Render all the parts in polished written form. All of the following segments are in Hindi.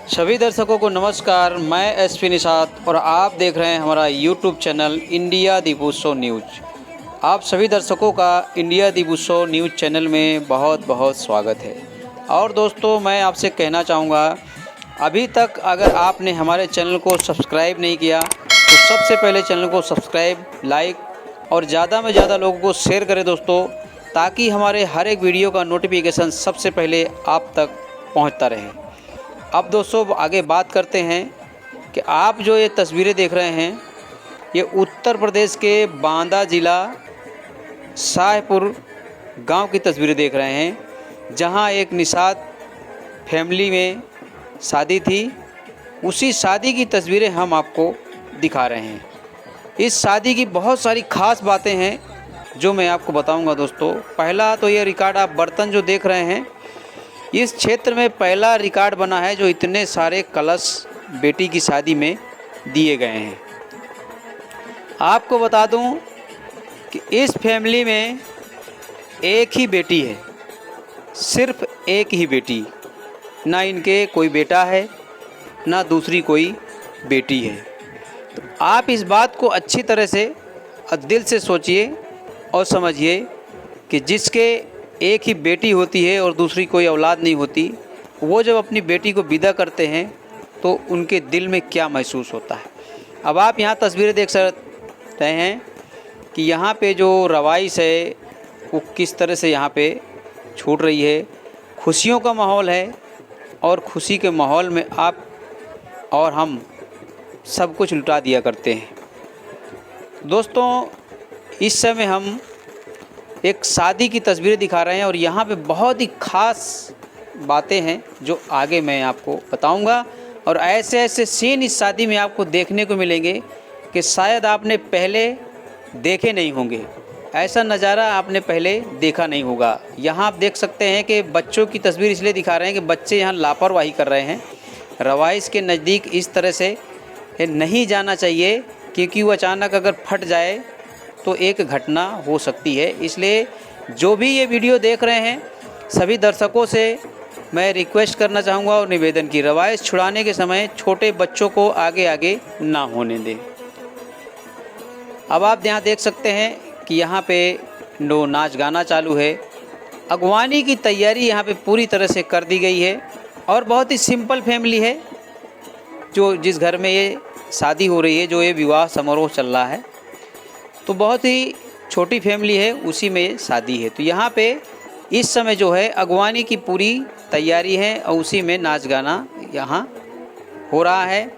सभी दर्शकों को नमस्कार। मैं एसपी निषाद और आप देख रहे हैं हमारा यूट्यूब चैनल इंडिया दीपोत्सव न्यूज। आप सभी दर्शकों का इंडिया दीपोत्सव न्यूज चैनल में बहुत बहुत स्वागत है। और दोस्तों, मैं आपसे कहना चाहूँगा, अभी तक अगर आपने हमारे चैनल को सब्सक्राइब नहीं किया तो सबसे पहले चैनल को सब्सक्राइब, लाइक और ज़्यादा में ज़्यादा लोगों को शेयर करें दोस्तों, ताकि हमारे हर एक वीडियो का नोटिफिकेशन सबसे पहले आप तक पहुँचता रहे। अब दोस्तों आगे बात करते हैं कि आप जो ये तस्वीरें देख रहे हैं, ये उत्तर प्रदेश के बांदा ज़िला शाहपुर गांव की तस्वीरें देख रहे हैं, जहां एक निषाद फैमिली में शादी थी। उसी शादी की तस्वीरें हम आपको दिखा रहे हैं। इस शादी की बहुत सारी ख़ास बातें हैं जो मैं आपको बताऊंगा दोस्तों। पहला तो ये रिकॉर्ड, आप बर्तन जो देख रहे हैं, इस क्षेत्र में पहला रिकॉर्ड बना है जो इतने सारे कलश बेटी की शादी में दिए गए हैं। आपको बता दूं कि इस फैमिली में एक ही बेटी है, सिर्फ एक ही बेटी, ना इनके कोई बेटा है ना दूसरी कोई बेटी है। तो आप इस बात को अच्छी तरह से दिल से सोचिए और समझिए कि जिसके एक ही बेटी होती है और दूसरी कोई औलाद नहीं होती, वो जब अपनी बेटी को विदा करते हैं तो उनके दिल में क्या महसूस होता है। अब आप यहाँ तस्वीरें देख सकते हैं कि यहाँ पे जो रवाइश है वो किस तरह से यहाँ पे छूट रही है। खुशियों का माहौल है और खुशी के माहौल में आप और हम सब कुछ लुटा दिया करते हैं। दोस्तों, इस समय हम एक शादी की तस्वीरें दिखा रहे हैं और यहाँ पे बहुत ही ख़ास बातें हैं जो आगे मैं आपको बताऊंगा। और ऐसे ऐसे सीन इस शादी में आपको देखने को मिलेंगे कि शायद आपने पहले देखे नहीं होंगे। ऐसा नज़ारा आपने पहले देखा नहीं होगा। यहाँ आप देख सकते हैं कि बच्चों की तस्वीर इसलिए दिखा रहे हैं कि बच्चे यहाँ लापरवाही कर रहे हैं। रवाइश के नज़दीक इस तरह से नहीं जाना चाहिए, क्योंकि वो अचानक अगर फट जाए तो एक घटना हो सकती है। इसलिए जो भी ये वीडियो देख रहे हैं, सभी दर्शकों से मैं रिक्वेस्ट करना चाहूँगा और निवेदन की, रवाइश छुड़ाने के समय छोटे बच्चों को आगे आगे ना होने दें। अब आप यहाँ देख सकते हैं कि यहाँ पे नाच गाना चालू है। अगवानी की तैयारी यहाँ पे पूरी तरह से कर दी गई है और बहुत ही सिंपल फैमिली है जो जिस घर में ये शादी हो रही है, जो ये विवाह समारोह चल रहा है, तो बहुत ही छोटी फैमिली है, उसी में शादी है। तो यहाँ पे इस समय जो है अगवानी की पूरी तैयारी है और उसी में नाच गाना यहाँ हो रहा है।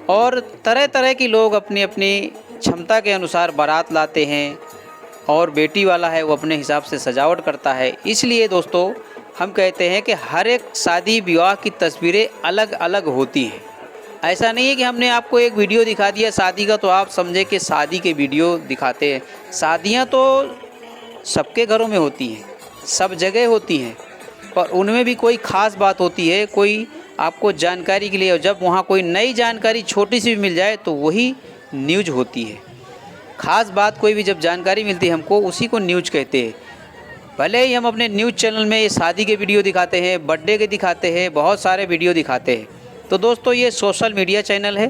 और तरह तरह के लोग अपनी अपनी क्षमता के अनुसार बारात लाते हैं और बेटी वाला है वो अपने हिसाब से सजावट करता है। इसलिए दोस्तों हम कहते हैं कि हर एक शादी विवाह की तस्वीरें अलग अलग होती हैं। ऐसा नहीं है कि हमने आपको एक वीडियो दिखा दिया शादी का तो आप समझे कि शादी के वीडियो दिखाते हैं। शादियां तो सबके घरों में होती हैं, सब जगह होती हैं, पर उनमें भी कोई ख़ास बात होती है, कोई आपको जानकारी के लिए। और जब वहाँ कोई नई जानकारी छोटी सी भी मिल जाए तो वही न्यूज होती है। ख़ास बात कोई भी जब जानकारी मिलती है हमको, उसी को न्यूज कहते हैं। भले ही हम अपने न्यूज़ चैनल में ये शादी के वीडियो दिखाते हैं, बर्थडे के दिखाते हैं, बहुत सारे वीडियो दिखाते हैं। तो दोस्तों ये सोशल मीडिया चैनल है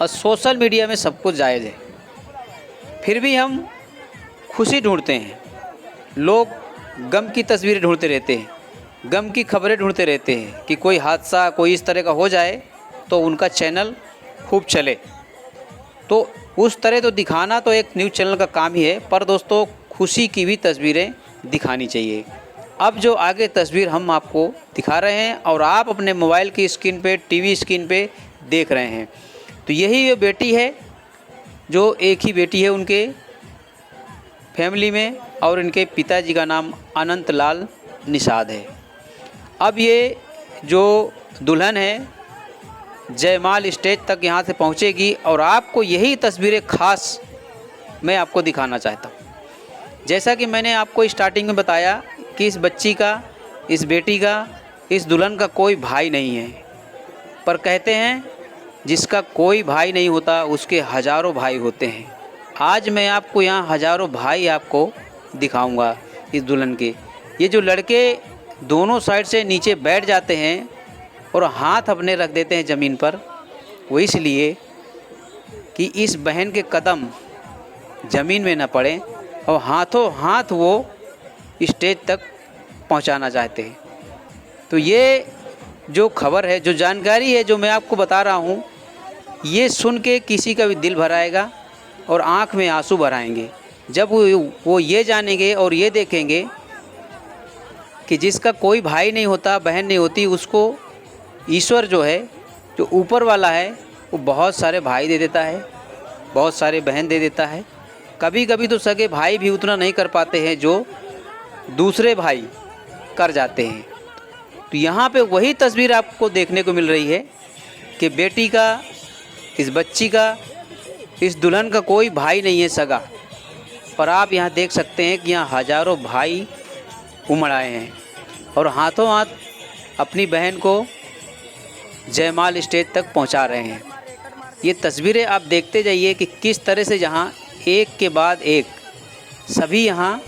और सोशल मीडिया में सब कुछ जायज़ है, फिर भी हम खुशी ढूंढते हैं। लोग गम की तस्वीरें ढूंढते रहते हैं, गम की खबरें ढूंढते रहते हैं कि कोई हादसा कोई इस तरह का हो जाए तो उनका चैनल खूब चले। तो उस तरह तो दिखाना तो एक न्यूज़ चैनल का काम ही है, पर दोस्तों खुशी की भी तस्वीरें दिखानी चाहिए। अब जो आगे तस्वीर हम आपको दिखा रहे हैं और आप अपने मोबाइल की स्क्रीन पे, टीवी स्क्रीन पे देख रहे हैं, तो यही वो बेटी है जो एक ही बेटी है उनके फैमिली में, और इनके पिताजी का नाम अनंत लाल निषाद है। अब ये जो दुल्हन है जयमाल स्टेज तक यहाँ से पहुँचेगी और आपको यही तस्वीरें खास मैं आपको दिखाना चाहता हूँ। जैसा कि मैंने आपको स्टार्टिंग में बताया कि इस बच्ची का, इस बेटी का, इस दुल्हन का कोई भाई नहीं है, पर कहते हैं जिसका कोई भाई नहीं होता उसके हज़ारों भाई होते हैं। आज मैं आपको यहाँ हज़ारों भाई आपको दिखाऊंगा इस दुल्हन के। ये जो लड़के दोनों साइड से नीचे बैठ जाते हैं और हाथ अपने रख देते हैं ज़मीन पर, वो इसलिए कि इस बहन के कदम ज़मीन में न पड़े और हाथों हाथ वो स्टेज तक पहुंचाना चाहते हैं। तो ये जो खबर है, जो जानकारी है, जो मैं आपको बता रहा हूँ, ये सुन के किसी का भी दिल भर आएगा और आँख में आंसू भर आएंगे जब वो ये जानेंगे और ये देखेंगे कि जिसका कोई भाई नहीं होता, बहन नहीं होती, उसको ईश्वर जो है, जो ऊपर वाला है, वो बहुत सारे भाई दे देता है, बहुत सारे बहन दे देता है। कभी कभी तो सगे भाई भी उतना नहीं कर पाते हैं जो दूसरे भाई कर जाते हैं। तो यहाँ पे वही तस्वीर आपको देखने को मिल रही है कि बेटी का, इस बच्ची का, इस दुल्हन का कोई भाई नहीं है सगा, पर आप यहाँ देख सकते हैं कि यहाँ हज़ारों भाई उमड़ आए हैं और हाथों हाथ अपनी बहन को जयमाल स्टेज तक पहुँचा रहे हैं। ये तस्वीरें आप देखते जाइए कि किस तरह से यहाँ एक के बाद एक सभी यहाँ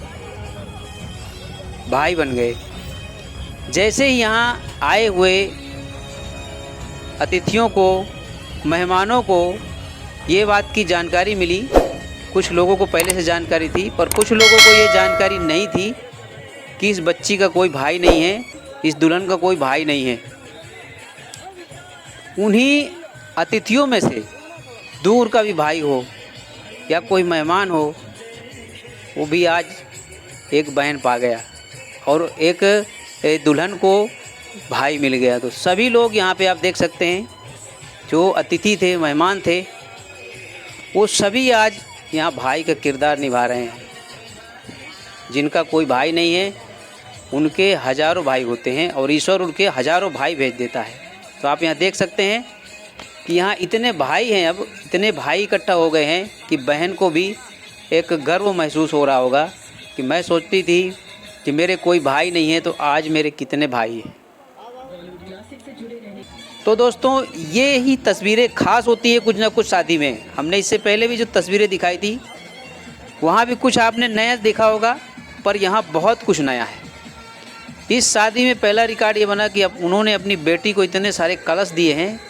भाई बन गए। जैसे ही यहाँ आए हुए अतिथियों को, मेहमानों को ये बात की जानकारी मिली, कुछ लोगों को पहले से जानकारी थी पर कुछ लोगों को ये जानकारी नहीं थी कि इस बच्ची का कोई भाई नहीं है, इस दुल्हन का कोई भाई नहीं है। उन्हीं अतिथियों में से दूर का भी भाई हो या कोई मेहमान हो, वो भी आज एक बहन पा गया और एक दुल्हन को भाई मिल गया। तो सभी लोग यहाँ पे आप देख सकते हैं, जो अतिथि थे, मेहमान थे, वो सभी आज यहाँ भाई का किरदार निभा रहे हैं। जिनका कोई भाई नहीं है, उनके हज़ारों भाई होते हैं और ईश्वर उनके हज़ारों भाई भेज देता है। तो आप यहाँ देख सकते हैं कि यहाँ इतने भाई हैं, अब इतने भाई इकट्ठा हो गए हैं कि बहन को भी एक गर्व महसूस हो रहा होगा कि मैं सोचती थी कि मेरे कोई भाई नहीं है, तो आज मेरे कितने भाई हैं। तो दोस्तों, ये ही तस्वीरें ख़ास होती है कुछ ना कुछ शादी में। हमने इससे पहले भी जो तस्वीरें दिखाई थी, वहाँ भी कुछ आपने नया देखा होगा, पर यहाँ बहुत कुछ नया है। इस शादी में पहला रिकॉर्ड ये बना कि अब उन्होंने अपनी बेटी को इतने सारे कलश दिए हैं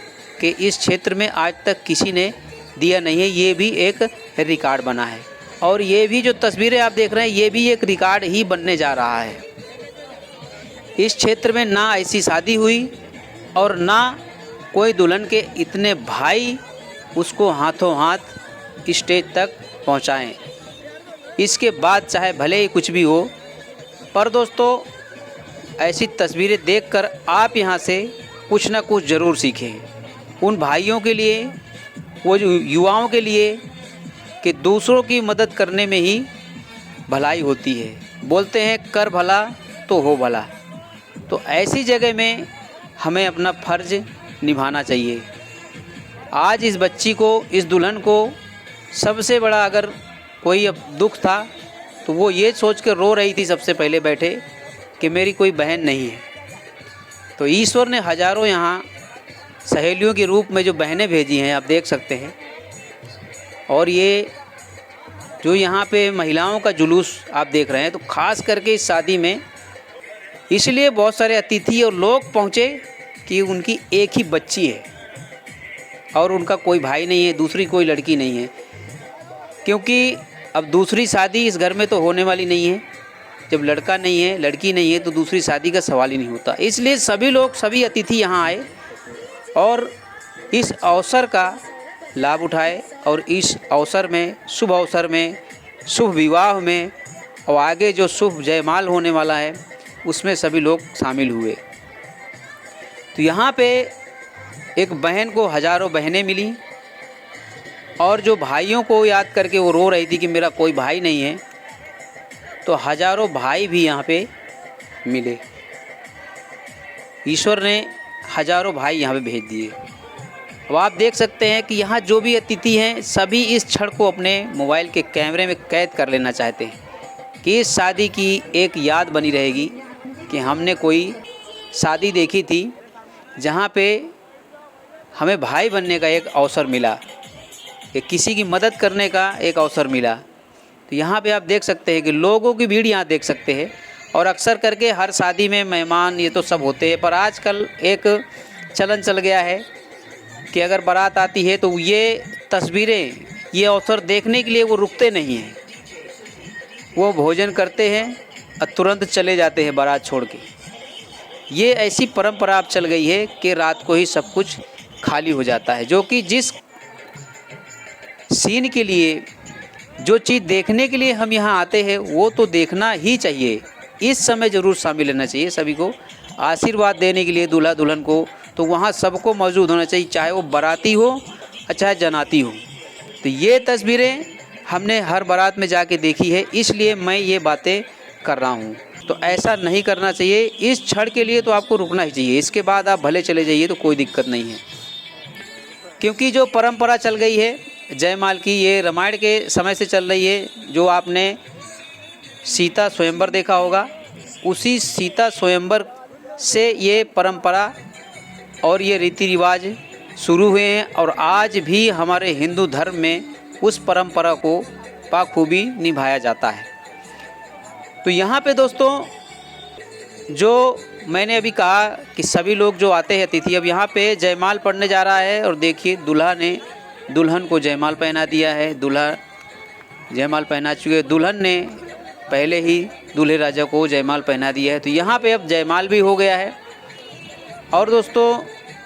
कि इस क्षेत्र में आज तक किसी ने दिया नहीं है। ये भी एक रिकॉर्ड बना है और ये भी जो तस्वीरें आप देख रहे हैं, ये भी एक रिकॉर्ड ही बनने जा रहा है। इस क्षेत्र में ना ऐसी शादी हुई और ना कोई दुल्हन के इतने भाई उसको हाथों हाथ स्टेज तक पहुंचाएं। इसके बाद चाहे भले ही कुछ भी हो, पर दोस्तों ऐसी तस्वीरें देखकर आप यहाँ से कुछ ना कुछ ज़रूर सीखें। उन भाइयों के लिए, वो जो युवाओं के लिए, कि दूसरों की मदद करने में ही भलाई होती है। बोलते हैं कर भला तो हो भला। तो ऐसी जगह में हमें अपना फ़र्ज़ निभाना चाहिए। आज इस बच्ची को, इस दुल्हन को सबसे बड़ा अगर कोई अब दुख था तो वो ये सोच कर रो रही थी सबसे पहले बैठे कि मेरी कोई बहन नहीं है। तो ईश्वर ने हज़ारों यहाँ सहेलियों के रूप में जो बहनें भेजी हैं, आप देख सकते हैं। और ये जो यहाँ पे महिलाओं का जुलूस आप देख रहे हैं, तो ख़ास करके इस शादी में इसलिए बहुत सारे अतिथि और लोग पहुँचे कि उनकी एक ही बच्ची है और उनका कोई भाई नहीं है, दूसरी कोई लड़की नहीं है। क्योंकि अब दूसरी शादी इस घर में तो होने वाली नहीं है। जब लड़का नहीं है, लड़की नहीं है, तो दूसरी शादी का सवाल ही नहीं होता। इसलिए सभी लोग, सभी अतिथि यहाँ आए और इस अवसर का लाभ उठाए और इस अवसर में, शुभ अवसर में, शुभ विवाह में और आगे जो शुभ जयमाल होने वाला है, उसमें सभी लोग शामिल हुए। तो यहाँ पे एक बहन को हज़ारों बहनें मिली और जो भाइयों को याद करके वो रो रही थी कि मेरा कोई भाई नहीं है, तो हज़ारों भाई भी यहाँ पे मिले। ईश्वर ने हज़ारों भाई यहाँ पे भेज दिए। अब आप देख सकते हैं कि यहाँ जो भी अतिथि हैं, सभी इस क्षण को अपने मोबाइल के कैमरे में कैद कर लेना चाहते हैं कि इस शादी की एक याद बनी रहेगी कि हमने कोई शादी देखी थी जहाँ पे हमें भाई बनने का एक अवसर मिला, कि किसी की मदद करने का एक अवसर मिला। तो यहाँ पे आप देख सकते हैं कि लोगों की भीड़ यहाँ देख सकते हैं। और अक्सर करके हर शादी में मेहमान ये तो सब होते हैं, पर आजकल एक चलन चल गया है कि अगर बारात आती है तो ये तस्वीरें, ये अवसर देखने के लिए वो रुकते नहीं हैं, वो भोजन करते हैं और तुरंत चले जाते हैं बारात छोड़ के। ये ऐसी परंपरा अब चल गई है कि रात को ही सब कुछ खाली हो जाता है, जो कि जिस सीन के लिए, जो चीज़ देखने के लिए हम यहाँ आते हैं वो तो देखना ही चाहिए। इस समय ज़रूर शामिल रहना चाहिए सभी को, आशीर्वाद देने के लिए दूल्हा दुल्हन को, तो वहाँ सबको मौजूद होना चाहिए, चाहे वो बाराती हो और चाहे जनाती हो। तो ये तस्वीरें हमने हर बारात में जाके देखी है, इसलिए मैं ये बातें कर रहा हूँ। तो ऐसा नहीं करना चाहिए। इस क्षण के लिए तो आपको रुकना ही चाहिए, इसके बाद आप भले चले जाइए तो कोई दिक्कत नहीं है। क्योंकि जो परंपरा चल गई है जयमाल की, ये रामायण के समय से चल रही है। जो आपने सीता स्वयंवर देखा होगा, उसी सीता स्वयंवर से ये परंपरा और ये रीति रिवाज शुरू हुए हैं, और आज भी हमारे हिंदू धर्म में उस परंपरा को बाखूबी निभाया जाता है। तो यहाँ पे दोस्तों, जो मैंने अभी कहा कि सभी लोग जो आते हैं अतिथि, अब यहाँ पे जयमाल पढ़ने जा रहा है, और देखिए दूल्हा ने दुल्हन को जयमाल पहना दिया है। दूल्हा जयमाल पहना चुके, दुल्हन ने पहले ही दूल्हे राजा को जयमाल पहना दिया है। तो यहाँ पे अब जयमाल भी हो गया है। और दोस्तों,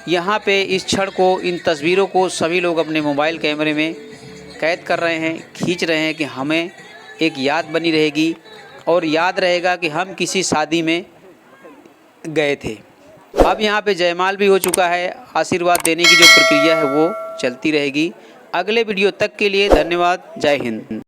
यहाँ पे इस क्षण को, इन तस्वीरों को सभी लोग अपने मोबाइल कैमरे में कैद कर रहे हैं, खींच रहे हैं कि हमें एक याद बनी रहेगी और याद रहेगा कि हम किसी शादी में गए थे। अब यहाँ पे जयमाल भी हो चुका है, आशीर्वाद देने की जो प्रक्रिया है वो चलती रहेगी। अगले वीडियो तक के लिए धन्यवाद। जय हिंद।